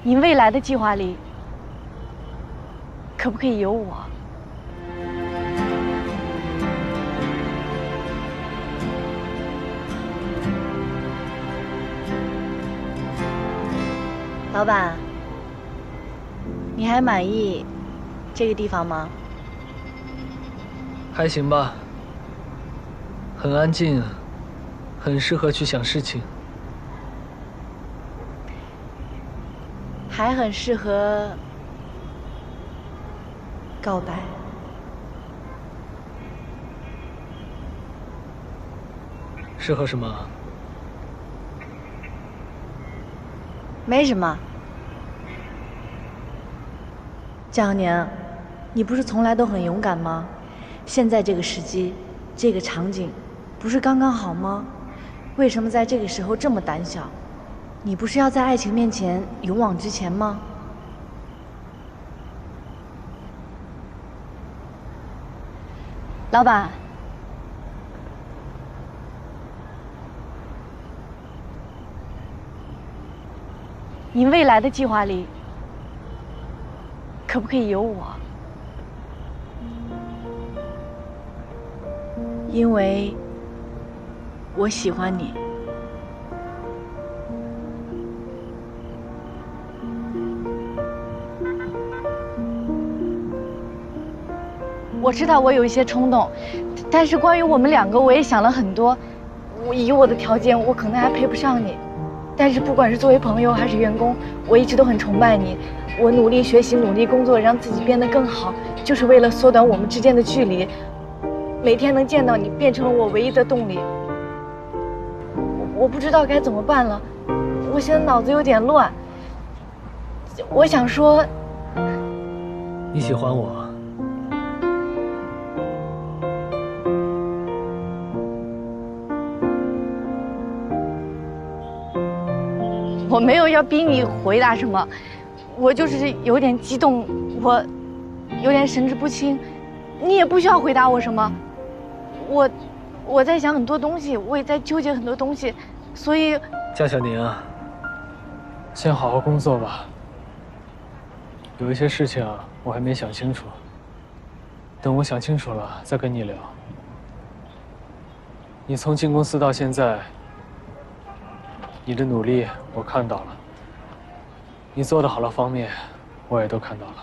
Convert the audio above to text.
你未来的计划里，可不可以有我？老板，你还满意这个地方吗？还行吧，很安静，很适合去想事情。还很适合告白。适合什么？没什么。江宁，你不是从来都很勇敢吗？现在这个时机，这个场景，不是刚刚好吗？为什么在这个时候这么胆小？你不是要在爱情面前勇往直前吗？老板，你未来的计划里，可不可以有我？因为我喜欢你。我知道我有一些冲动，但是关于我们两个，我也想了很多。以我的条件，我可能还配不上你。但是不管是作为朋友还是员工，我一直都很崇拜你。我努力学习，努力工作，让自己变得更好，就是为了缩短我们之间的距离。每天能见到你，变成了我唯一的动力。我不知道该怎么办了，我现在脑子有点乱。我想说，你喜欢我？我没有要逼你回答什么，我就是有点激动，我有点神志不清，你也不需要回答我什么。我在想很多东西，我也在纠结很多东西，所以江小宁啊，先好好工作吧。有一些事情我还没想清楚，等我想清楚了再跟你聊。你从进公司到现在，你的努力我看到了，你做的好的方面我也都看到了。